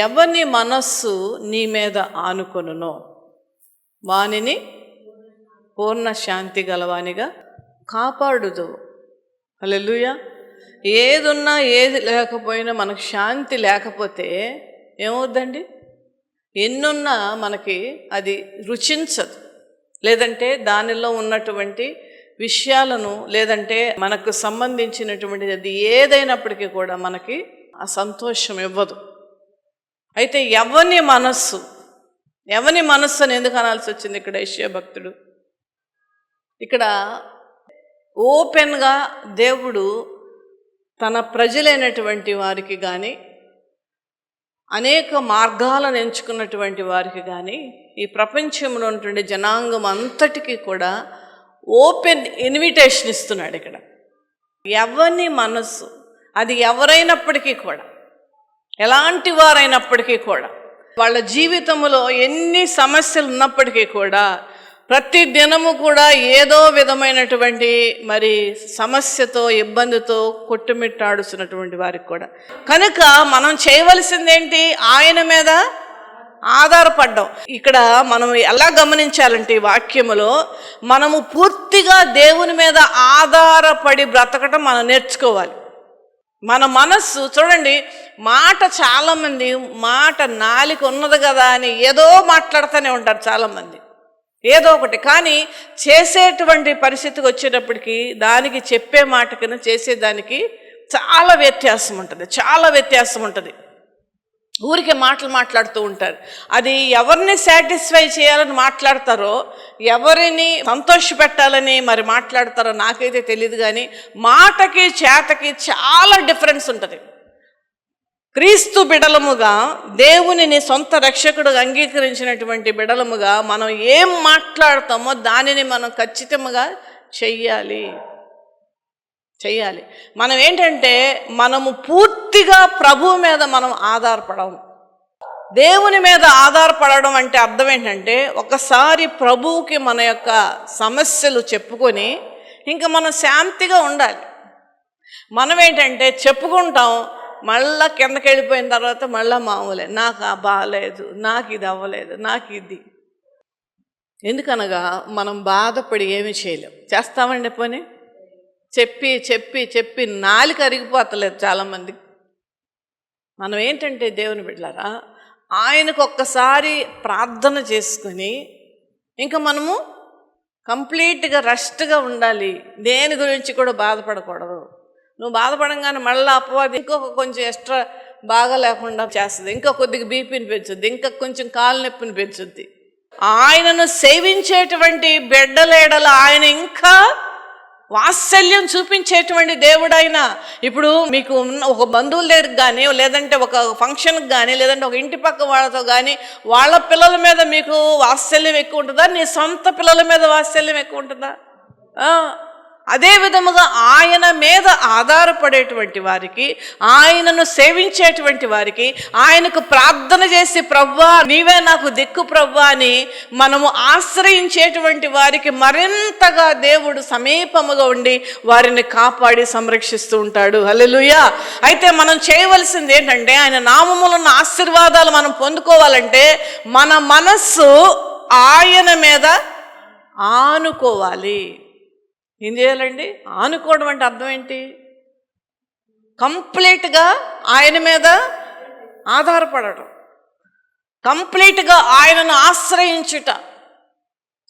ఎవని మనస్సు నీ మీద ఆనుకొనునో వానిని పూర్ణ శాంతి గలవానిగా కాపాడుదు. హల్లెలూయా. ఏదున్నా ఏది లేకపోయినా మనకు శాంతి లేకపోతే ఏమవుద్దండి? ఎన్నున్నా మనకి అది రుచించదు. లేదంటే దానిలో ఉన్నటువంటి విషయాలను, లేదంటే మనకు సంబంధించినటువంటిది అది ఏదైనప్పటికీ కూడా మనకి ఆ సంతోషం ఇవ్వదు. అయితే ఎవని మనస్సు అని ఎందుకు అనాల్సి వచ్చింది ఇక్కడ యెషయా భక్తుడు? ఇక్కడ ఓపెన్గా దేవుడు తన ప్రజలైనటువంటి వారికి కానీ, అనేక మార్గాలను ఎంచుకున్నటువంటి వారికి కానీ, ఈ ప్రపంచంలో ఉన్నటువంటి జనాంగం అంతటికీ కూడా ఓపెన్ ఇన్విటేషన్ ఇస్తున్నాడు. ఇక్కడ ఎవని మనస్సు, అది ఎవరైనప్పటికీ కూడా, ఎలాంటి వారైనప్పటికీ కూడా, వాళ్ళ జీవితంలో ఎన్ని సమస్యలు ఉన్నప్పటికీ కూడా, ప్రతి దినము కూడా ఏదో విధమైనటువంటి మరి సమస్యతో, ఇబ్బందితో కొట్టుమిట్టాడుతున్నటువంటి వారికి కూడా, కనుక మనం చేయవలసిందేంటి? ఆయన మీద ఆధారపడ్డాం. ఇక్కడ మనం ఎలా గమనించాలంటే ఈ వాక్యములో మనము పూర్తిగా దేవుని మీద ఆధారపడి బ్రతకటం మనం నేర్చుకోవాలి. మన మనస్సు చూడండి, మాట చాలామంది మాట నాలిక ఉన్నది కదా అని ఏదో మాట్లాడుతూనే ఉంటారు చాలామంది, ఏదో ఒకటి. కానీ చేసేటువంటి పరిస్థితికి వచ్చేటప్పటికి దానికి చెప్పే మాటకన్నా చేసేదానికి చాలా వ్యత్యాసం ఉంటుంది. ఊరికే మాట్లాడుతూ ఉంటారు. అది ఎవరిని సాటిస్ఫై చేయాలని మాట్లాడతారో, ఎవరిని సంతోషపెట్టాలని మరి మాట్లాడతారో నాకైతే తెలియదు. కానీ మాటకి చేతకి చాలా డిఫరెన్స్ ఉంటుంది. క్రీస్తు బిడలముగా, దేవునిని సొంత రక్షకుడుగా అంగీకరించినటువంటి బిడలముగా మనం ఏం మాట్లాడతామో దానిని మనం ఖచ్చితంగా చెయ్యాలి. మనం ఏంటంటే మనము పూర్తిగా ప్రభువు మీద మనం ఆధారపడము. దేవుని మీద ఆధారపడడం అంటే అర్థం ఏంటంటే, ఒకసారి ప్రభువుకి మన యొక్క సమస్యలు చెప్పుకొని ఇంకా మనం శాంతిగా ఉండాలి. మనం ఏంటంటే చెప్పుకుంటాం, మళ్ళా కిందకి వెళ్ళిపోయిన తర్వాత మళ్ళీ మామూలే, నాకు బాగాలేదు, నాకు ఇది అవ్వలేదు, నాకు ఇది. ఎందుకనగా మనం బాధపడి ఏమీ చేయలేం. చేస్తామండి పోనీ? చెప్పి నాలుక అరిగిపోతలేదు చాలామంది. మనం ఏంటంటే దేవుని బిడ్డలారా, ఆయనకు ఒక్కసారి ప్రార్థన చేసుకుని ఇంకా మనము కంప్లీట్గా రెస్ట్గా ఉండాలి. దేని గురించి కూడా బాధపడకూడదు. నువ్వు బాధపడంగానే మళ్ళీ అపవాది ఇంకొక కొంచెం ఎక్స్ట్రా బాగా లేకుండా చేస్తుంది, ఇంకా కొద్దిగా బీపీని పెంచుద్ది, ఇంకా కొంచెం కాలు నొప్పిని పెంచుద్ది. ఆయనను సేవించేటువంటి బిడ్డలేడల ఆయన ఇంకా వాత్సల్యం చూపించేటువంటి దేవుడైనా. ఇప్పుడు మీకు ఒక బంధువుల దగ్గరికి కానీ, లేదంటే ఒక ఫంక్షన్కి కానీ, లేదంటే ఒక ఇంటి పక్క వాళ్ళతో కానీ, వాళ్ళ పిల్లల మీద మీకు వాత్సల్యం ఎక్కువ ఉంటుందా? నీ సొంత పిల్లల మీద వాత్సల్యం ఎక్కువ ఉంటుందా? అదే విధముగా ఆయన మీద ఆధారపడేటువంటి వారికి, ఆయనను సేవించేటువంటి వారికి, ఆయనకు ప్రార్థన చేసి ప్రభువా నీవే నాకు దిక్కు ప్రభువా అని మనము ఆశ్రయించేటువంటి వారికి మరింతగా దేవుడు సమీపముగా ఉండి వారిని కాపాడి సంరక్షిస్తూ ఉంటాడు. హల్లెలూయా. అయితే మనం చేయవలసింది ఏంటంటే, ఆయన నామములున్న ఆశీర్వాదాలు మనం పొందుకోవాలంటే మన మనస్సు ఆయన మీద ఆనుకోవాలి. ఏం చేయాలండి? ఆనుకోవడం అంటే అర్థం ఏంటి? కంప్లీట్గా ఆయన మీద ఆధారపడటం, కంప్లీట్గా ఆయనను ఆశ్రయించుట.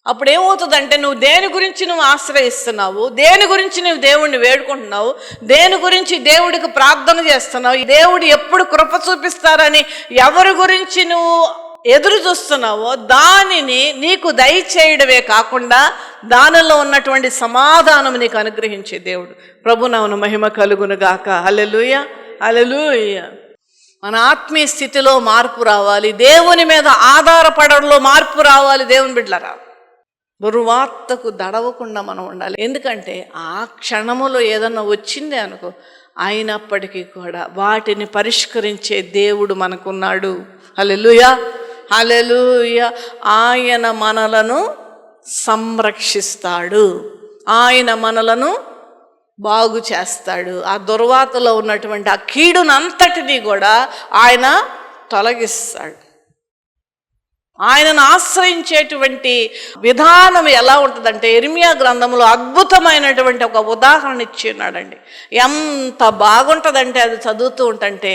అప్పుడు ఏమవుతుందంటే, నువ్వు దేని గురించి నువ్వు ఆశ్రయిస్తున్నావు, దేని గురించి నువ్వు దేవుణ్ణి వేడుకుంటున్నావు, దేని గురించి దేవుడికి ప్రార్థన చేస్తున్నావు, దేవుడు ఎప్పుడు కృప చూపిస్తారని ఎవరి గురించి నువ్వు ఎదురు చూస్తున్నావో దానిని నీకు దయచేయడమే కాకుండా దానిలో ఉన్నటువంటి సమాధానం నీకు అనుగ్రహించే దేవుడు. ప్రభునామమున మహిమ కలుగును గాక. హల్లెలూయా, హల్లెలూయా. మన ఆత్మీయ స్థితిలో మార్పు రావాలి, దేవుని మీద ఆధారపడడంలో మార్పు రావాలి. దేవుని బిడ్డలారా, దుర్వార్తకు దడవకుండా మనం ఉండాలి. ఎందుకంటే ఆ క్షణములో ఏదన్నా వచ్చిందే అనుకో, అయినప్పటికీ కూడా వాటిని పరిష్కరించే దేవుడు మనకున్నాడు. హల్లెలూయా, హల్లెలూయా. ఆయన మనలను సంరక్షిస్తాడు, ఆయన మనలను బాగు చేస్తాడు. ఆ దుర్వార్తలో ఉన్నటువంటి ఆ కీడునంతటినీ కూడా ఆయన తొలగిస్తాడు. ఆయనను ఆశ్రయించేటువంటి విధానం ఎలా ఉంటుందంటే ఇర్మియా గ్రంథంలో అద్భుతమైనటువంటి ఒక ఉదాహరణ ఇచ్చి ఉన్నాడండి. ఎంత బాగుంటుందంటే అది చదువుతూ ఉంటుంటే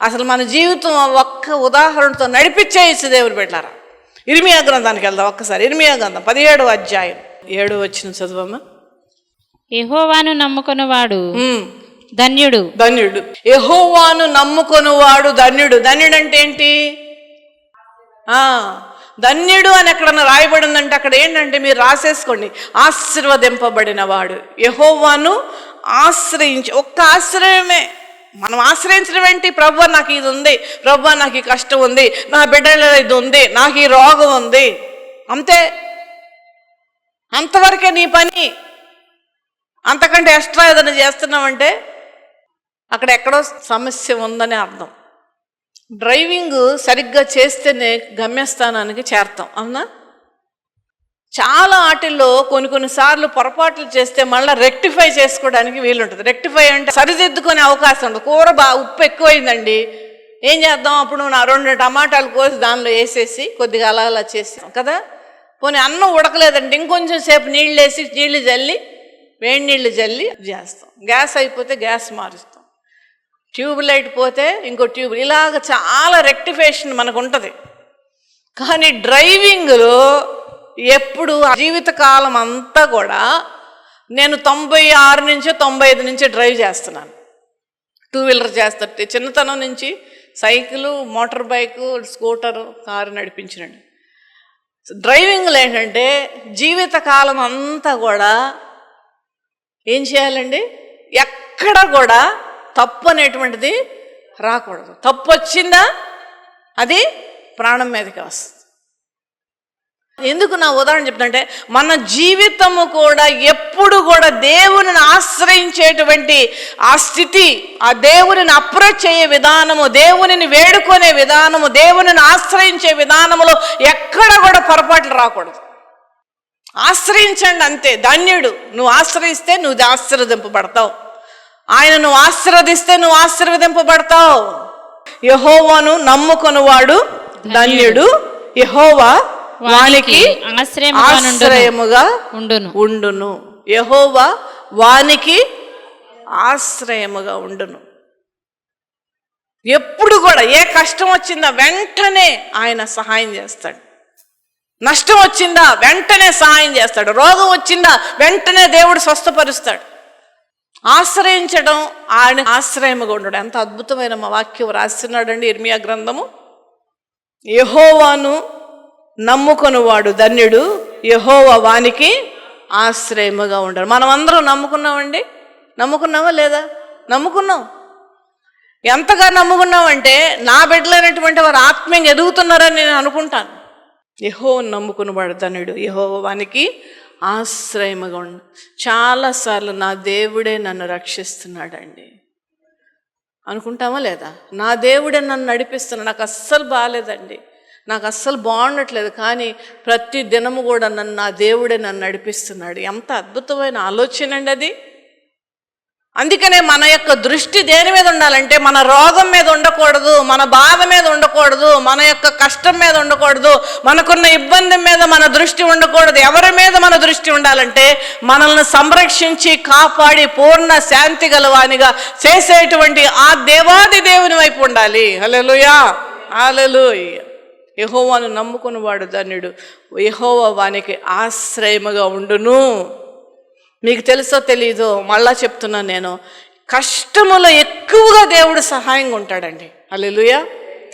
అసలు మన జీవితం ఒక్క ఉదాహరణతో నడిపించేయచ్చు దేవుడు పెట్టారా. ఇర్మియా గ్రంథానికి వెళ్దాం ఒక్కసారి. ఇర్మియా గ్రంథం 17వ అధ్యాయం 7వ వచనం చదువమ్మా. యెహోవాను నమ్ముకొనువాడు ధన్యుడు. ధన్యుడు. యెహోవాను నమ్ముకొనువాడు ధన్యుడు. ధన్యుడు అంటే ఏంటి? ధన్యుడు అని ఎక్కడన్నా రాయబడి ఉందంటే అక్కడ ఏంటంటే మీరు రాసేసుకోండి, ఆశీర్వదింపబడిన వాడు. యెహోవాను ఆశ్రయించి, ఒక్క ఆశ్రయమే. మనం ఆశ్రయించడం ఏంటి? ప్రభువా నాకు ఇది ఉంది, ప్రభువా నాకు ఈ కష్టం ఉంది, నా బిడ్డలో ఇది ఉంది, నాకు ఈ రోగం ఉంది, అంతే. అంతవరకే నీ పని. అంతకంటే ఎక్స్ట్రా ఏదైనా చేస్తున్నామంటే అక్కడ ఎక్కడో సమస్య ఉందని అర్థం. డ్రైవింగ్ సరిగ్గా చేస్తేనే గమ్యస్థానానికి చేరతాం, అవునా? చాలా వాటిల్లో కొన్నిసార్లు పొరపాట్లు చేస్తే మళ్ళీ రెక్టిఫై చేసుకోవడానికి వీలుంటుంది. రెక్టిఫై అంటే సరిదిద్దుకునే అవకాశం ఉంటుంది. కూర ఉప్పు ఎక్కువైందండి, ఏం చేద్దాం? అప్పుడు నా 2 టమాటాలు కోసి దానిలో వేసేసి కొద్దిగా అలా చేసాం కదా. పోనీ అన్నం ఉడకలేదండి, ఇంకొంచెం సేపు నీళ్ళు వేసి వేడి నీళ్ళు జల్లి చేస్తాం. గ్యాస్ అయిపోతే గ్యాస్ మారుస్తాం, ట్యూబ్ లైట్ పోతే ఇంకో ట్యూబ్, ఇలాగ చాలా రెక్టిఫికేషన్ మనకు ఉంటుంది. కానీ డ్రైవింగ్లో ఎప్పుడు జీవితకాలం అంతా కూడా నేను 96 నుంచి 95 నుంచి డ్రైవ్ చేస్తున్నాను. 2 వీలర్ చేస్తే చిన్నతనం నుంచి cycle, motor bike, scooter, car నడిపించినండి. డ్రైవింగ్లో ఏంటంటే జీవితకాలం అంతా కూడా ఏం చేయాలండి? ఎక్కడ కూడా తప్పు అనేటువంటిది రాకూడదు. తప్పు వచ్చిందా అది ప్రాణం మీదకి వస్తుంది. ఎందుకు నా ఉదాహరణ చెప్తుంటే మన జీవితము కూడా ఎప్పుడు కూడా దేవునిని ఆశ్రయించేటువంటి ఆ స్థితి, ఆ దేవునిని అప్రోచ్ అయ్యే విధానము, దేవునిని వేడుకునే విధానము, దేవునిని ఆశ్రయించే విధానములో ఎక్కడ కూడా పొరపాట్లు రాకూడదు. ఆశ్రయించండి అంతే. ధన్యుడు. నువ్వు ఆశ్రయిస్తే నువ్వు ఆశీర్వదింపబడతావు. ఆయన నువ్వు ఆశీర్వదిస్తే నువ్వు ఆశీర్వదింపబడతావు. యెహోవాను నమ్ముకొనువాడు ధన్యుడు, యెహోవా వానికి ఆశ్రయముగా ఉండును. యెహోవా వానికి ఆశ్రయముగా ఉండును. ఎప్పుడు కూడా ఏ కష్టం వచ్చిందా వెంటనే ఆయన సహాయం చేస్తాడు. నష్టం వచ్చిందా వెంటనే సహాయం చేస్తాడు. రోగం వచ్చిందా వెంటనే దేవుడు స్వస్థపరుస్తాడు. ఆశ్రయించడం, ఆయన ఆశ్రయముగా ఉండడం. ఎంత అద్భుతమైన మా వాక్యం రాస్తున్నాడండి ఇర్మియా గ్రంథము. యెహోవాను నమ్ముకొనువాడు ధన్యుడు, యెహోవా వానికి ఆశ్రయముగా ఉండడు. మనం అందరం నమ్ముకున్నామండి. నమ్ముకున్నావా లేదా? నమ్ముకున్నాం. ఎంతగా నమ్ముకున్నామంటే నా బిడ్డలైనటువంటి వారు ఆత్మీయంగా ఎదుగుతున్నారని నేను అనుకుంటాను. యెహోవాను నమ్ముకునేవాడు ధన్యుడు, యెహోవా వానికి ఆశ్రయముగా ఉండు. చాలాసార్లు నా దేవుడే నన్ను రక్షిస్తున్నాడండి అనుకుంటామా లేదా? నా దేవుడే నన్ను నడిపిస్తున్నాడు. నాకు అస్సలు బాగాలేదండి, నాకు అస్సలు బాగుండట్లేదు, కానీ ప్రతి దినము కూడా నా దేవుడే నన్ను నడిపిస్తున్నాడు. ఎంత అద్భుతమైన ఆలోచన అండి అది. అందుకనే మన యొక్క దృష్టి దేని మీద ఉండాలంటే మన రోగం మీద ఉండకూడదు, మన బాధ మీద ఉండకూడదు, మన యొక్క కష్టం మీద ఉండకూడదు, మనకున్న ఇబ్బంది మీద మన దృష్టి ఉండకూడదు. ఎవరి మీద మన దృష్టి ఉండాలంటే మనల్ని సంరక్షించి కాపాడి పూర్ణ శాంతి గలవానిగా చేసేటువంటి ఆ దేవాది దేవుని వైపు ఉండాలి. హల్లెలూయా, హల్లెలూయా. యెహోవాను నమ్ముకునేవాడు ధన్యుడు, యెహోవా వానికి ఆశ్రయముగా ఉండును. మీకు తెలుసో తెలీదో మళ్ళా చెప్తున్నాను నేను, కష్టములో ఎక్కువగా దేవుడు సహాయంగా ఉంటాడండి. హల్లెలూయా,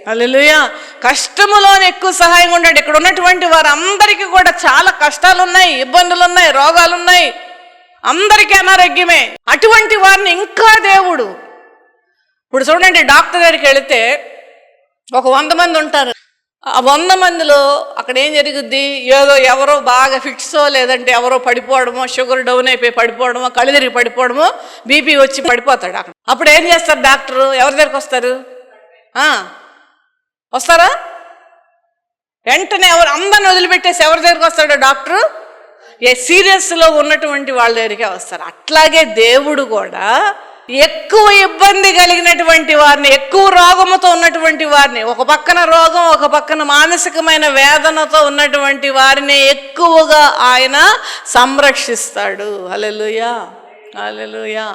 హల్లెలూయా. కష్టములోనే ఎక్కువ సహాయంగా ఉంటాడు. ఇక్కడ ఉన్నటువంటి వారందరికీ కూడా చాలా కష్టాలు ఉన్నాయి, ఇబ్బందులు ఉన్నాయి, రోగాలు ఉన్నాయి, అందరికీ అనారోగ్యమే. అటువంటి వారిని ఇంకా దేవుడు, ఇప్పుడు చూడండి, డాక్టర్ దగ్గరికి వెళితే ఒక 100 మంది ఉంటారు. ఆ 100 మందిలో అక్కడ ఏం జరుగుద్ది? ఎవరో బాగా ఫిట్సో, లేదంటే ఎవరో పడిపోవడమో, షుగర్ డౌన్ అయిపోయి పడిపోవడమో, కళ్ళు తిరిగి పడిపోవడమో, బీపీ వచ్చి పడిపోతాడు అక్కడ. అప్పుడు ఏం చేస్తారు డాక్టరు? ఎవరి దగ్గరికి వస్తారు? వస్తారా? వెంటనే అందరిని వదిలిపెట్టేసి ఎవరి దగ్గరికి వస్తాడు డాక్టరు? సీరియస్లో ఉన్నటువంటి వాళ్ళ దగ్గరికే వస్తారు. అట్లాగే దేవుడు కూడా ఎక్కువ ఇబ్బంది కలిగినటువంటి వారిని, ఎక్కువ రోగముతో ఉన్నటువంటి వారిని, ఒక పక్కన రోగం, ఒక పక్కన మానసికమైన వేదనతో ఉన్నటువంటి వారిని ఎక్కువగా ఆయన సంరక్షిస్తాడు. హల్లెలూయా, హల్లెలూయా.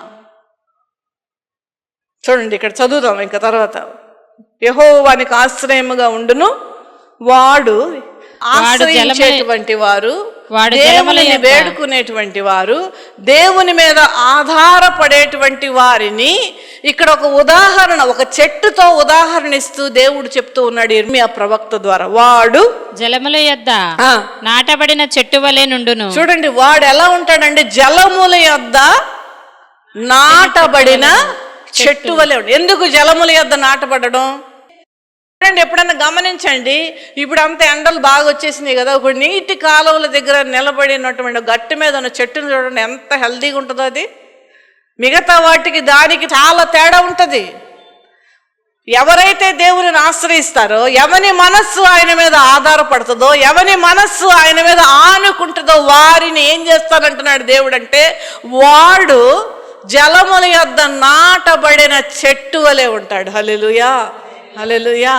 చూడండి ఇక్కడ చదువుదాం ఇంకా తర్వాత. యెహోవానికి ఆశ్రయముగా ఉండును, వాడు ఆశ్రయించేటువంటి వారు, దేవుని వేడుకునేటువంటి వారు, దేవుని మీద ఆధారపడేటువంటి వారిని. ఇక్కడ ఒక ఉదాహరణ, ఒక చెట్టుతో ఉదాహరణ ఇస్తూ దేవుడు చెప్తూ ఉన్నాడు ఇర్మియా ప్రవక్త ద్వారా. వాడు జలముల యొద్ద నాటబడిన చెట్టు వలె నుండును. చూడండి, వాడు ఎలా ఉంటాడంటే జలముల యొద్ద నాటబడిన చెట్టు వలె. ఎందుకు జలముల యొద్ద నాటబడడం? ఎప్పుడన్నా గమనించండి, ఇప్పుడు అంత ఎండలు బాగా వచ్చేసినాయి కదా, ఒక నీటి కాలువల దగ్గర నిలబడినటువంటి గట్టు మీద ఉన్న చెట్టును చూడండి, ఎంత హెల్దీగా ఉంటుందో అది. మిగతా వాటికి దానికి చాలా తేడా ఉంటుంది. ఎవరైతే దేవుని ఆశ్రయిస్తారో, ఎవని మనస్సు ఆయన మీద ఆధారపడుతుందో, ఎవని మనస్సు ఆయన మీద ఆనుకుంటుందో వారిని ఏం చేస్తారంటున్నాడు దేవుడు అంటే, వాడు జలముల యొద్ద నాటబడిన చెట్టు వలె ఉంటాడు. హల్లెలూయా, హల్లెలూయా.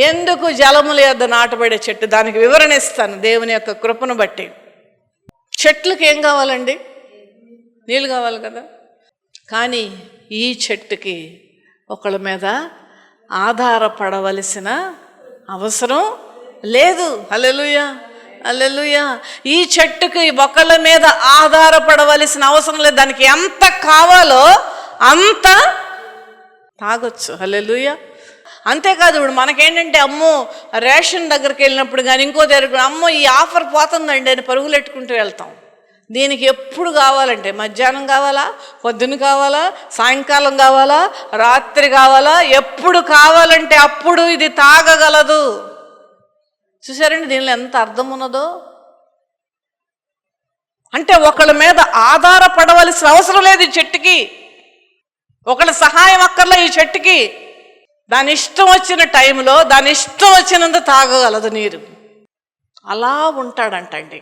ఎందుకు జలముల యొద్ద నాటబడే చెట్టు? దానికి వివరణ ఇస్తాను దేవుని యొక్క కృపను బట్టి. చెట్లకు ఏం కావాలండి? నీళ్ళు కావాలి కదా. కానీ ఈ చెట్టుకి ఒకళ్ళ మీద ఆధారపడవలసిన అవసరం లేదు. హల్లెలూయా, హల్లెలూయా. ఈ చెట్టుకి ఒకళ్ళ మీద ఆధారపడవలసిన అవసరం లేదు. దానికి ఎంత కావాలో అంత తాగొచ్చు. హల్లెలూయా. అంతేకాదు, ఇప్పుడు మనకేంటంటే, అమ్మో రేషన్ దగ్గరికి వెళ్ళినప్పుడు కానీ ఇంకో దగ్గర, అమ్మో ఈ ఆఫర్ పోతుందండి అని పరుగులు ఎట్టుకుంటూ వెళ్తాం. దీనికి ఎప్పుడు కావాలంటే మధ్యాహ్నం కావాలా, పొద్దున్న కావాలా, సాయంకాలం కావాలా, రాత్రి కావాలా, ఎప్పుడు కావాలంటే అప్పుడు ఇది తాగగలదు. చూసారండి దీనిలో ఎంత అర్థం ఉన్నదో. అంటే ఒకళ్ళ మీద ఆధారపడవలసిన అవసరం లేదు ఈ చెట్టుకి, ఒకళ్ళ సహాయం అక్కర్లే ఈ చెట్టుకి. దాని ఇష్టం వచ్చిన టైంలో దాని ఇష్టం వచ్చినంత తాగగలదు నీరు. అలా ఉంటాడంటండి.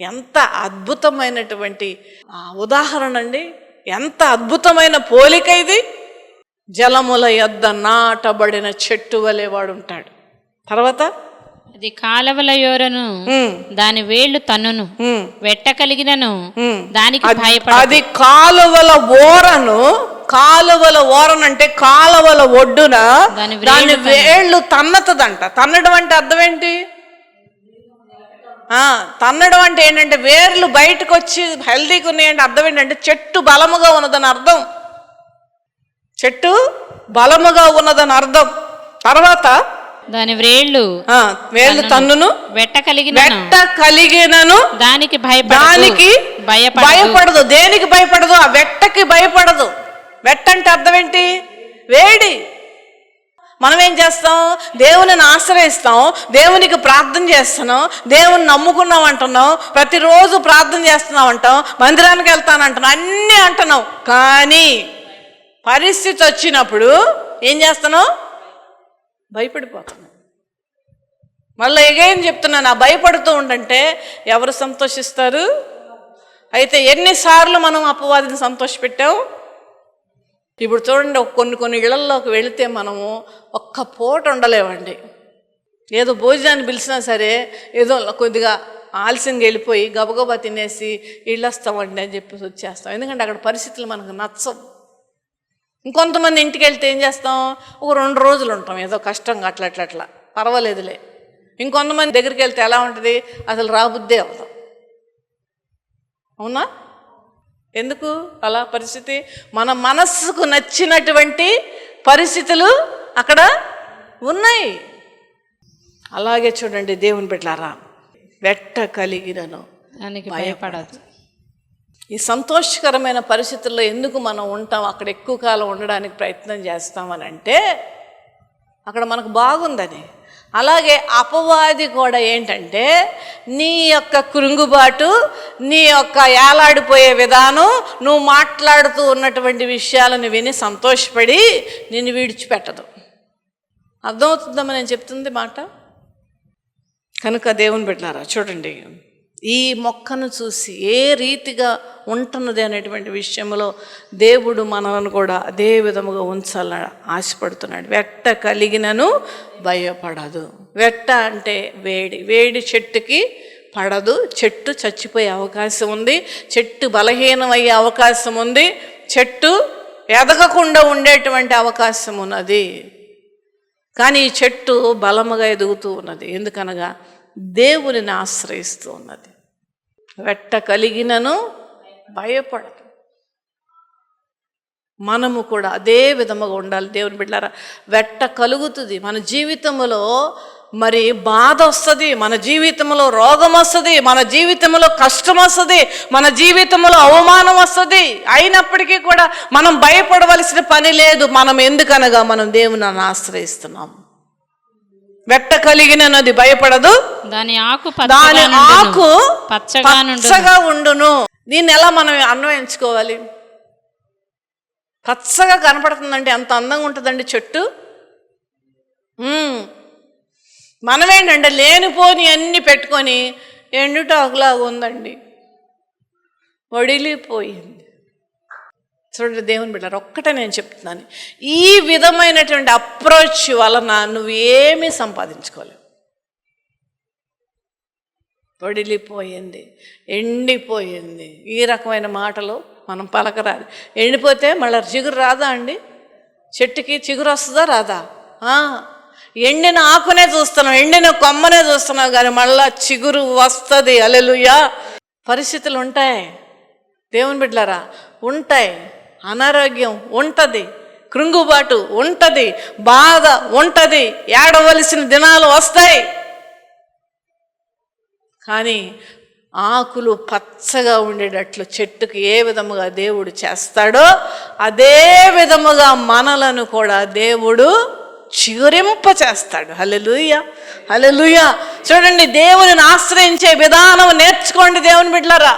ఎంత అద్భుతమైనటువంటి ఉదాహరణ అండి, ఎంత అద్భుతమైన పోలిక ఇది. జలముల యొద్ద నాటబడిన చెట్టు వలె వాడు ఉంటాడు. తర్వాత అది కాలవల యోరను, దాని వేళ్లు తన్నును, వెట్ట కలిగినను దానికి భయపడదు. అది కాలువల ఓరను, కాలువల ఓరను అంటే కాలువల ఒడ్డున దాని వేళ్ళు తన్నతదంట. తన్నడం అంటే అర్థం ఏంటి? తన్నడం అంటే ఏంటంటే వేర్లు బయటకు వచ్చి హెల్దీగా ఉన్నాయంటే అర్థం ఏంటంటే చెట్టు బలముగా ఉన్నదని అర్థం. చెట్టు బలముగా ఉన్నదని అర్థం. తర్వాత దాని వేళ్ళు తన్నును, వెట్ట కలిగినను దానికి భయపడదు. దేనికి భయపడదు? ఆ వెట్టకి భయపడదు. వెట్ట అంటే అర్థం ఏంటి? వేడి. మనం ఏం చేస్తాం? దేవునిని ఆశ్రయిస్తాం, దేవునికి ప్రార్థన చేస్తున్నాం, దేవుని నమ్ముకున్నాం అంటున్నాం, ప్రతిరోజు ప్రార్థన చేస్తున్నాం అంటాం, మందిరానికి వెళ్తానంటున్నాం, అన్నీ అంటున్నాం. కానీ పరిస్థితి వచ్చినప్పుడు ఏం చేస్తున్నాం? భయపడిపోతున్నాం. మళ్ళీ ఎగైన్ చెప్తున్నాను, ఆ భయపడుతూ ఉండంటే ఎవరు సంతోషిస్తారు? అయితే ఎన్నిసార్లు మనం అపవాదిని సంతోషపెట్టాం? ఇప్పుడు చూడండి, కొన్ని ఇళ్లలోకి వెళితే మనము ఒక్క పూట ఉండలేమండి. ఏదో భోజనాన్ని పిలిచినా సరే ఏదో కొద్దిగా ఆలస్యంగా వెళ్ళిపోయి గబగబా తినేసి ఇళ్ళొస్తామండి అని చెప్పేసి వచ్చేస్తాం. ఎందుకంటే అక్కడ పరిస్థితులు మనకు నచ్చవు. ఇంకొంతమంది ఇంటికి వెళ్తే ఏం చేస్తాం? ఒక 2 రోజులు ఉంటాం, ఏదో కష్టంగా అట్లా పర్వాలేదులే. ఇంకొంతమంది దగ్గరికి వెళ్తే ఎలా ఉంటుంది? అసలు రాబుద్దే అవుతాం. అవునా? ఎందుకు అలా పరిస్థితి? మన మనస్సుకు నచ్చినటువంటి పరిస్థితులు అక్కడ ఉన్నాయి. అలాగే చూడండి దేవుని బిడ్డలారా, వెట్ట కలిగినను భయపడదు. ఈ సంతోషకరమైన పరిస్థితుల్లో ఎందుకు మనం ఉంటాం, అక్కడ ఎక్కువ కాలం ఉండడానికి ప్రయత్నం చేస్తామని అంటే అక్కడ మనకు బాగుందని. అలాగే అపవాది కూడా ఏంటంటే నీ యొక్క కృంగుబాటు, నీ యొక్క ఏలాడిపోయే విధానం, నువ్వు మాట్లాడుతూ ఉన్నటువంటి విషయాలను విని సంతోషపడి నిన్ను విడిచిపెట్టదు. అర్థమవుతుందమ్మా నేను చెప్తుంది మాట? కనుక దేవుని బిడ్డలారా చూడండి, ఈ మొక్కను చూసి ఏ రీతిగా ఉంటున్నది అనేటువంటి విషయంలో దేవుడు మనలను కూడా అదే విధముగా ఉంచాలని ఆశపడుతున్నాడు. వెట్ట కలిగినను భయపడదు. వెట్ట అంటే వేడి. వేడి చెట్టుకి పడదు. చెట్టు చచ్చిపోయే అవకాశం ఉంది. చెట్టు బలహీనమయ్యే అవకాశం ఉంది. చెట్టు ఎదగకుండా ఉండేటువంటి అవకాశం ఉన్నది. కానీ ఈ చెట్టు బలముగా ఎదుగుతూ ఉన్నది. ఎందుకనగా దేవునిని ఆశ్రయిస్తూ ఉన్నది. వెట్ట కలిగినను భయపడదు. మనము కూడా అదే విధముగా ఉండాలి. దేవుని బిడ్డలారా, వెట్ట కలుగుతుంది మన జీవితంలో. మరి బాధ వస్తుంది, మన జీవితంలో రోగం వస్తుంది, మన జీవితంలో కష్టం వస్తుంది, మన జీవితంలో అవమానం వస్తుంది. అయినప్పటికీ కూడా మనం భయపడవలసిన పని లేదు. మనం ఎందుకనగా మనం దేవుని ఆశ్రయిస్తున్నాం. వెట్ట కలిగినది భయపడదు, దాని ఆకు పచ్చగా ఉండును. దీన్ని ఎలా మనం అన్వయించుకోవాలి? పచ్చగా కనపడుతుందంటే ఎంత అందంగా ఉంటుందండి చెట్టు. మనమేంటంటే లేనిపోని అన్నీ పెట్టుకొని ఎండుటాకులాగా ఉందండి, వడిలిపోయింది. చూడండి దేవుని బిడ్డలారా, ఒక్కటే నేను చెప్తున్నాను, ఈ విధమైనటువంటి అప్రోచ్ వలన నువ్వేమీ సంపాదించుకోలేవు. వడిలిపోయింది, ఎండిపోయింది, ఈ రకమైన మాటలు మనం పలకరాదు. ఎండిపోతే మళ్ళీ చిగురు రాదా అండి? చెట్టుకి చిగురు వస్తుందా రాదా? ఎండిన ఆకునే చూస్తున్నావు, ఎండిన కొమ్మనే చూస్తున్నావు, కానీ మళ్ళా చిగురు వస్తుంది. హల్లెలూయా. పరిస్థితులు ఉంటాయి దేవుని బిడ్డలారా, ఉంటాయి. అనారోగ్యం ఉంటుంది, కృంగుబాటు ఉంటుంది, బాధ ఉంటుంది, ఏడవలసిన దినాలు వస్తాయి. కానీ ఆకులు పచ్చగా ఉండేటట్లు చెట్టుకు ఏ విధముగా దేవుడు చేస్తాడో అదే విధముగా మనలను కూడా దేవుడు చిగురింప చేస్తాడు. హల్లెలూయా, హల్లెలూయా. చూడండి, దేవునిని ఆశ్రయించే విధానం నేర్చుకోండి దేవుని బిడ్డలారా.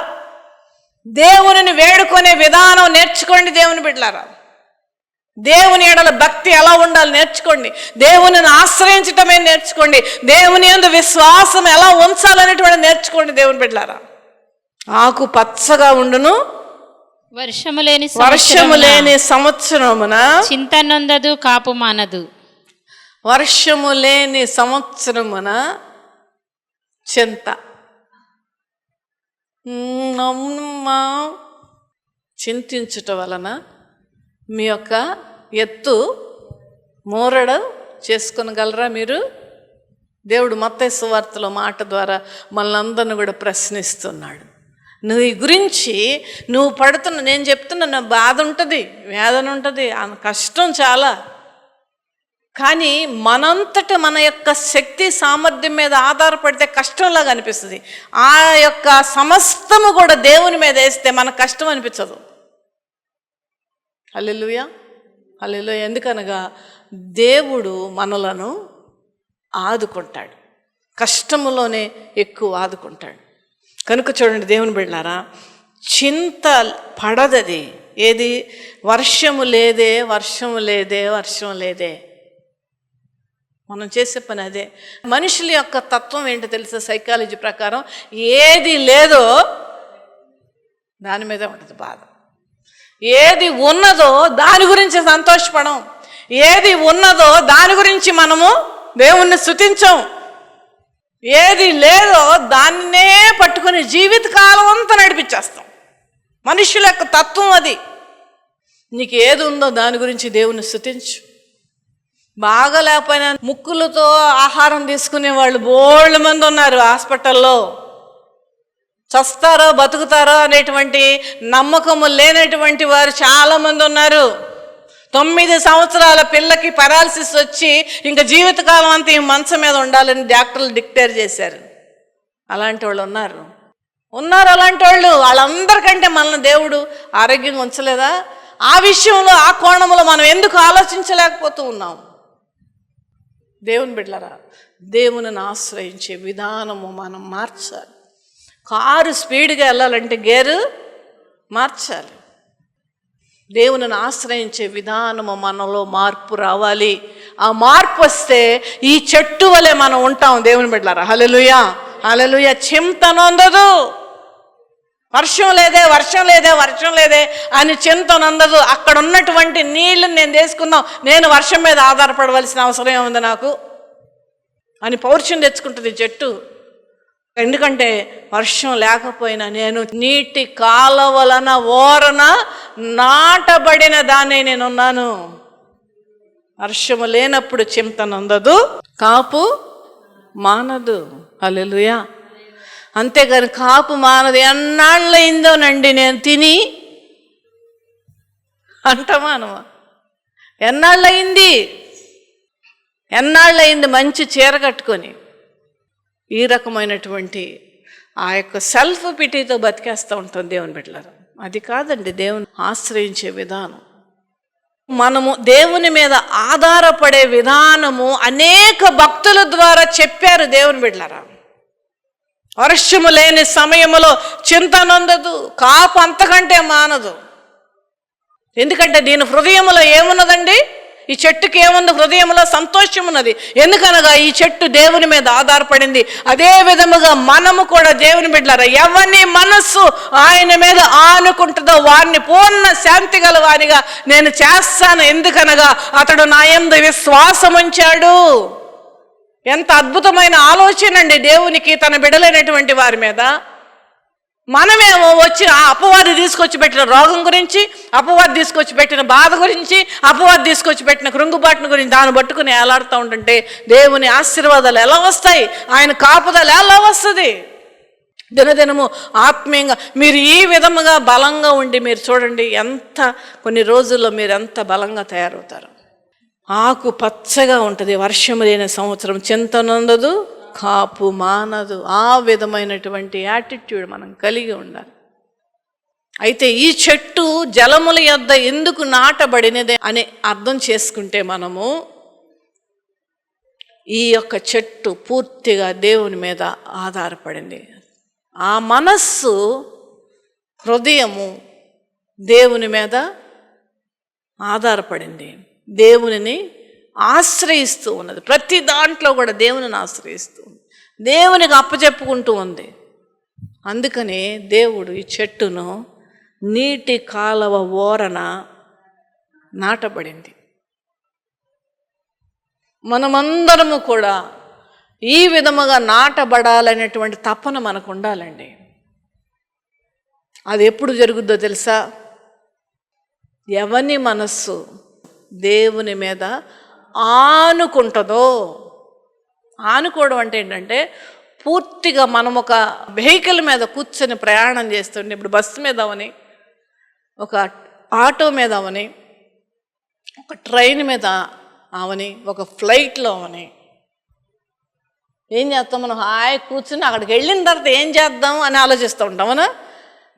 దేవునిని వేడుకునే విధానం నేర్చుకోండి దేవుని బిడ్డలారా. దేవుని ఎడల భక్తి ఎలా ఉండాలి నేర్చుకోండి. దేవునిని ఆశ్రయించటమే నేర్చుకోండి. దేవుని యందు విశ్వాసం ఎలా ఉంచాలనేటువంటి నేర్చుకోండి దేవుని బిడ్డలారా. ఆకు పచ్చగా ఉండును, వర్షము లేని సంవత్సరమున చింతనొందదు, కాపు మానదు. వర్షము లేని సంవత్సరమున చింత. చింతించుట వలన మీ యొక్క ఎత్తు మూరడ చేసుకొనగలరా మీరు? దేవుడు మత్తయి సువార్తలో మాట ద్వారా మనల్ని అందరిని కూడా ప్రశ్నిస్తున్నాడు. నువ్వు ఈ గురించి నువ్వు పడుతున్న, నేను చెప్తున్నా, నా బాధ ఉంటుంది, వేదన ఉంటుంది, కష్టం చాలా. కానీ మనంతట మన యొక్క శక్తి సామర్థ్యం మీద ఆధారపడితే కష్టంలాగా అనిపిస్తుంది. ఆ యొక్క సమస్తము కూడా దేవుని మీద వేస్తే మనకు కష్టం అనిపించదు. హల్లెలూయా, హల్లెలూయా. ఎందుకనగా దేవుడు మనలను ఆదుకుంటాడు, కష్టములోనే ఎక్కువ ఆదుకుంటాడు. కనుక చూడండి దేవుని బిడ్డలారా, చింత పడదది. ఏది? వర్షము లేదే, వర్షము లేదే, వర్షం లేదే. మనం చేసే పని అదే. మనుషుల యొక్క తత్వం ఏంటో తెలుసా? సైకాలజీ ప్రకారం ఏది లేదో దాని మీదే ఉంటుంది బాధ. ఏది ఉన్నదో దాని గురించి సంతోషపడం, ఏది ఉన్నదో దాని గురించి మనము దేవుణ్ణి స్తుతించం. ఏది లేదో దాన్నే పట్టుకుని జీవితకాలం అంతా నడిపించేస్తాం. మనుషుల యొక్క తత్వం అది. నీకు ఏది ఉందో దాని గురించి దేవుణ్ణి స్తుతించు. బాగా లేకపోయినా ముక్కులతో ఆహారం తీసుకునే వాళ్ళు బోల్డ్ మంది ఉన్నారు హాస్పిటల్లో. చస్తారో బతుకుతారో అనేటువంటి నమ్మకము లేనటువంటి వారు చాలామంది ఉన్నారు. 9 సంవత్సరాల పిల్లకి పెరాలసిస్ వచ్చి ఇంకా జీవితకాలం అంతా ఈ మంచం మీద ఉండాలని డాక్టర్లు డిక్టేర్ చేశారు. అలాంటి వాళ్ళు ఉన్నారు. అలాంటి వాళ్ళు. వాళ్ళందరికంటే మనల్ని దేవుడు ఆరోగ్యంగా ఉంచలేదా? ఆ విషయంలో, ఆ కోణంలో మనం ఎందుకు ఆలోచించలేకపోతూ ఉన్నాం? దేవుని బిడ్డలారా, దేవునిని ఆశ్రయించే విధానము మనం మార్చాలి. కారు స్పీడ్గా వెళ్ళాలంటే గేరు మార్చాలి. దేవునిని ఆశ్రయించే విధానము మనలో మార్పు రావాలి. ఆ మార్పు వస్తే ఈ చెట్టు వలె మనం ఉంటాం దేవుని బిడ్డలారా. హల్లెలూయా. హల్లెలూయా. చింత నొందదు. వర్షం లేదే అని చింత నొందదు. అక్కడ ఉన్నటువంటి నీళ్లు నేను తీసుకుందాం, నేను వర్షం మీద ఆధారపడవలసిన అవసరం ఏముంది నాకు అని పౌరుషం తెచ్చుకుంటుంది చెట్టు. ఎందుకంటే వర్షం లేకపోయినా నేను నీటి కాలవలన ఓరన నాటబడిన దాన్ని నేనున్నాను. వర్షము లేనప్పుడు చింత నొందదు, కాపు మానదు. హల్లెలూయా. అంతేగాని కాపు మానదు. ఎన్నాళ్ళయిందోనండి నేను తిని అంటమా అనమా? ఎన్నాళ్ళయింది మంచి చీర కట్టుకొని. ఈ రకమైనటువంటి ఆ యొక్క సెల్ఫ్ పిటీతో బతికేస్తూ ఉంటుంది దేవుని బిడ్డలారా. అది కాదండి దేవుని ఆశ్రయించే విధానం. మనము దేవుని మీద ఆధారపడే విధానము అనేక భక్తుల ద్వారా చెప్పారు దేవుని బిడ్డలారా. వర్షము లేని సమయములో చింత నొందదు, కాపు అంతకంటే మానదు. ఎందుకంటే దీని హృదయంలో ఏమున్నదండి? ఈ చెట్టుకి ఏముంది? హృదయంలో సంతోషం ఉన్నది. ఎందుకనగా ఈ చెట్టు దేవుని మీద ఆధారపడింది. అదే విధముగా మనము కూడా దేవుని బిడ్డలారా, ఎవరిని మనస్సు ఆయన మీద ఆనుకుంటుందో వారిని పూర్ణ శాంతి గల వారిగా నేను చేస్తాను. ఎందుకనగా అతడు నా యందు విశ్వాసం ఉంచాడు. ఎంత అద్భుతమైన ఆలోచన అండి దేవునికి తన బిడ్డలైనటువంటి వారి మీద. మనమేమో వచ్చి అపవాది తీసుకొచ్చి పెట్టిన రోగం గురించి, అపవాది తీసుకొచ్చి పెట్టిన బాధ గురించి, అపవాది తీసుకొచ్చి పెట్టిన కృంగుబాటును గురించి దాన్ని పట్టుకుని ఏలాడుతూ ఉంటుంటే దేవుని ఆశీర్వాదాలు ఎలా వస్తాయి? ఆయన కాపుదల ఎలా వస్తుంది? దినదినము ఆత్మీయంగా మీరు ఈ విధముగా బలంగా ఉండి మీరు చూడండి, ఎంత కొన్ని రోజుల్లో మీరు ఎంత బలంగా తయారవుతారు. ఆకు పచ్చగా ఉంటుంది. వర్షము లేని సంవత్సరం చింత నొందదు, కాపు మానదు. ఆ విధమైనటువంటి యాటిట్యూడ్ మనం కలిగి ఉండాలి. అయితే ఈ చెట్టు జలముల యొద్ద ఎందుకు నాటబడినదే అని అర్థం చేసుకుంటే మనము ఈ యొక్క చెట్టు పూర్తిగా దేవుని మీద ఆధారపడింది. ఆ మనస్సు, హృదయము దేవుని మీద ఆధారపడింది, దేవునిని ఆశ్రయిస్తూ ఉన్నది. ప్రతి దాంట్లో కూడా దేవునిని ఆశ్రయిస్తూ ఉంది, దేవునికి అప్పచెప్పుకుంటూ ఉంది. అందుకనే దేవుడు ఈ చెట్టును నీటి కాలవ ఓరన నాటబడింది. మనమందరము కూడా ఈ విధముగా నాటబడాలనేటువంటి తపన మనకు ఉండాలండి. అది ఎప్పుడు జరుగుద్దో తెలుసా? ఎవని మనస్సు దేవుని మీద ఆనుకుంటుందో. ఆనుకోవడం అంటే ఏంటంటే పూర్తిగా మనం ఒక వెహికల్ మీద కూర్చొని ప్రయాణం చేస్తుంటే, ఇప్పుడు బస్సు మీద అవని, ఒక ఆటో మీద అవని, ఒక ట్రైన్ మీద అవని, ఒక ఫ్లైట్లో అవని, ఏం చేస్తాం? మనం హాయి కూర్చుని అక్కడికి వెళ్ళిన తర్వాత ఏం చేద్దాం అని ఆలోచిస్తూ ఉంటాం. అవునా?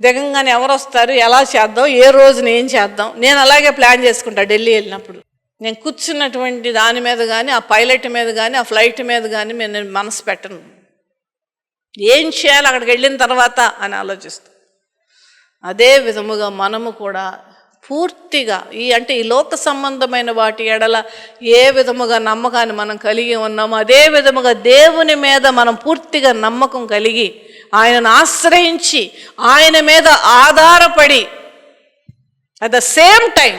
దిగంగానే ఎవరు వస్తారు, ఎలా చేద్దాం, ఏ రోజున ఏం చేద్దాం. నేను అలాగే ప్లాన్ చేసుకుంటా. ఢిల్లీ వెళ్ళినప్పుడు నేను కూర్చున్నటువంటి దాని మీద కానీ, ఆ పైలట్ మీద కానీ, ఆ ఫ్లైట్ మీద కానీ నేను మనసు పెట్టను. ఏం చేయాలి అక్కడికి వెళ్ళిన తర్వాత అని ఆలోచిస్తాం. అదే విధముగా మనము కూడా పూర్తిగా ఈ లోక సంబంధమైన వాటి ఎడల ఏ విధముగా నమ్మకాన్ని మనం కలిగి ఉన్నామో అదే విధముగా దేవుని మీద మనం పూర్తిగా నమ్మకం కలిగి ఆయనను ఆశ్రయించి ఆయన మీద ఆధారపడి అట్ ద సేమ్ టైం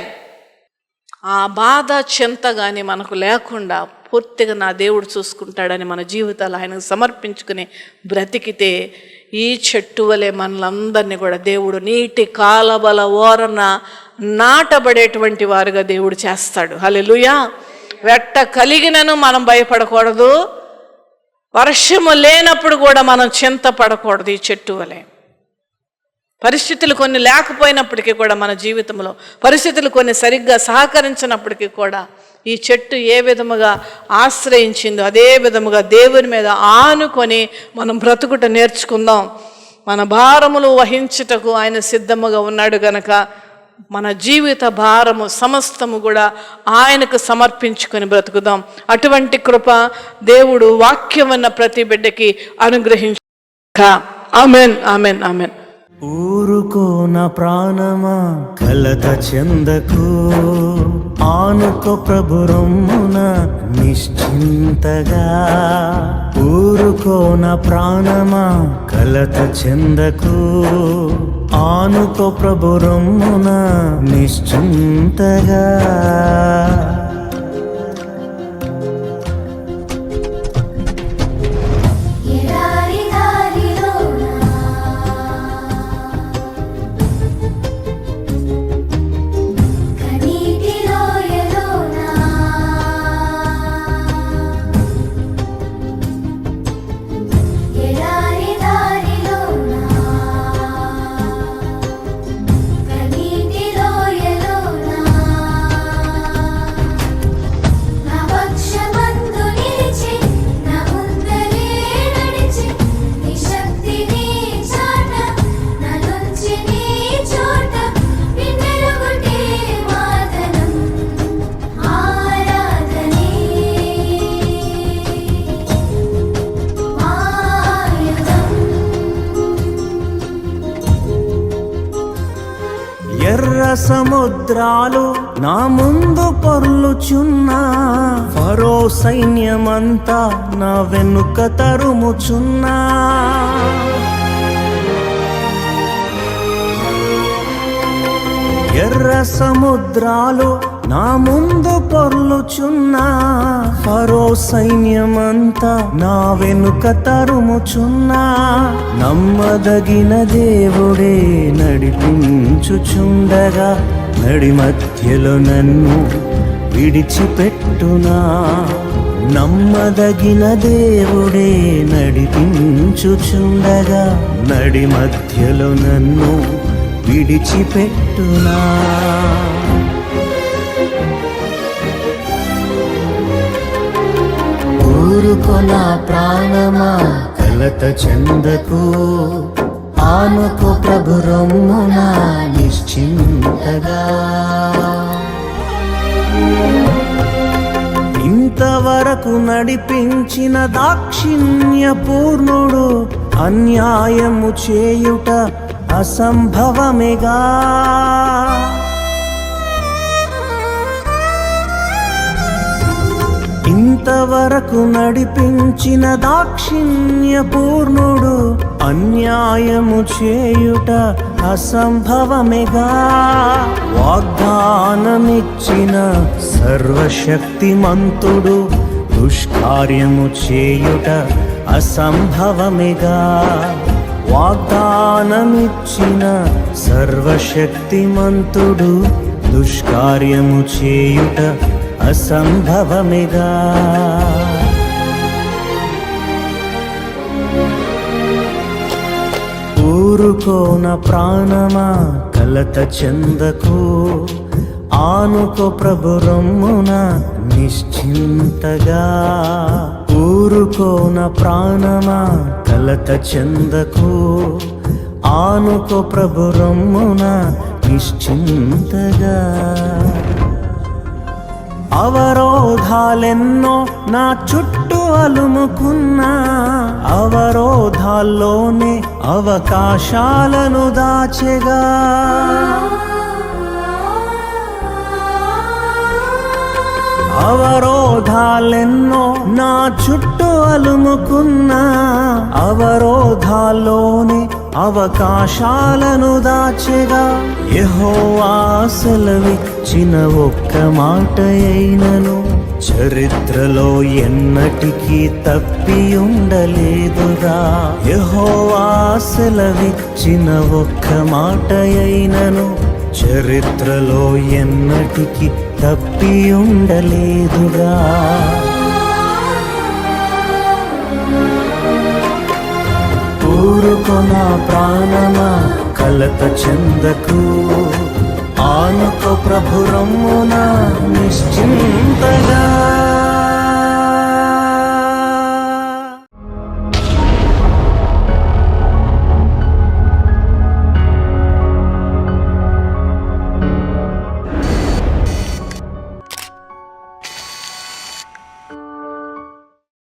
ఆ బాధ చింత కానీ మనకు లేకుండా పూర్తిగా నా దేవుడు చూసుకుంటాడని మన జీవితాలు ఆయనకు సమర్పించుకుని బ్రతికితే ఈ చెట్టు వలె మనలందరినీ కూడా దేవుడు నీటి కాలవల ఓరన నాటబడేటువంటి వారుగా దేవుడు చేస్తాడు. హల్లెలూయా. వెట్ట కలిగినను మనం భయపడకూడదు, వర్షము లేనప్పుడు కూడా మనం చింతపడకూడదు. ఈ చెట్టు వలె పరిస్థితులు కొన్ని లేకపోయినప్పటికీ కూడా మన జీవితంలో పరిస్థితులు కొన్ని సరిగ్గా సహకరించినప్పటికీ కూడా ఈ చెట్టు ఏ విధముగా ఆశ్రయించిందో అదే విధముగా దేవుని మీద ఆనుకొని మనం బ్రతుకుట నేర్చుకుందాం. మన భారములు వహించుటకు ఆయన సిద్ధముగా ఉన్నాడు గనక మన జీవిత భారము సమస్తము కూడా ఆయనకు సమర్పించుకొని బ్రతుకుదాం. అటువంటి కృప దేవుడు వాక్యం అన్న ప్రతి బిడ్డకి అనుగ్రహించు. Amen, amen, amen. ఊరుకో నా ప్రాణమా కలత చెందకు, ఆనుకో ప్రభు రొమ్మున నిశ్చింతగా. ఊరుకో నా ప్రాణమా కలత చెందకు, ఆనుకో ప్రభు రొమ్మున నిశ్చింతగా. ఎర్ర సముద్రాలు నా ముందు పొర్లుచున్నా, ఫరో సైన్యమంతా నా వెనుక తరుముచున్నా. ఎర్ర సముద్రాలు నా ముందు పొర్లుచున్నా, ఫరో సైన్యమంతా నా వెనుక తరుముచున్నా. నమ్మదగిన దేవుడే నడిపించుచుండగా, నడి మధ్యలో నన్ను విడిచిపెట్టునా. నమ్మదగిన దేవుడే నడిపించుచుండగా, నడి మధ్యలో నన్ను విడిచిపెట్టునా. ఊరుకో నా ప్రాణమా కలత చెందకు, ఆనుకో ప్రభు రొమ్మున నిశ్చింతగా. ఇంతవరకు నడిపించిన దాక్షిణ్య పూర్ణుడు అన్యాయము చేయుట అసంభవమేగా. ఇంతవరకు నడిపించిన దాక్షిణ్య పూర్ణుడు అన్యాయము చేయుట అసంభవమేగా. వాగ్దానమిచ్చిన సర్వశక్తిమంతుడు దుష్కార్యము చేయుట అసంభవమేగా. వాగ్దానమిచ్చిన సర్వశక్తిమంతుడు దుష్కార్యము చేయుట అసంభవమేగా. ఊరుకో నా ప్రాణమా కలత చెందకు, ఆనుకో ప్రభు రొమ్మున నిశ్చింతగా. ఊరుకో నా ప్రాణమా కలత చెందకు, ఆనుకో ప్రభు రొమ్మున నిశ్చింతగా. అవరోధాలెన్నో నా చుట్టూ అలుముకున్నా, అవరోధాల్లోనే అవకాశాలను దాచెగా. అవరోధాలెన్నో నా చుట్టూ అలుముకున్నా, అవరోధాల్లోనే అవకాశాలను దాచెగా. యెహోవా సెలవిచ్చిన ఒక్క మాట అయినను చరిత్రలో ఎన్నటికీ తప్పి ఉండలేదుగా. యెహోవా సెలవిచ్చిన ఒక్క మాట అయినను చరిత్రలో ఎన్నటికీ తప్పి ఉండలేదుగా. ఊరుకో నా ప్రాణమా కలత చెందకు, ఆనుకో ప్రభు రొమ్మున నిశ్చింతగా.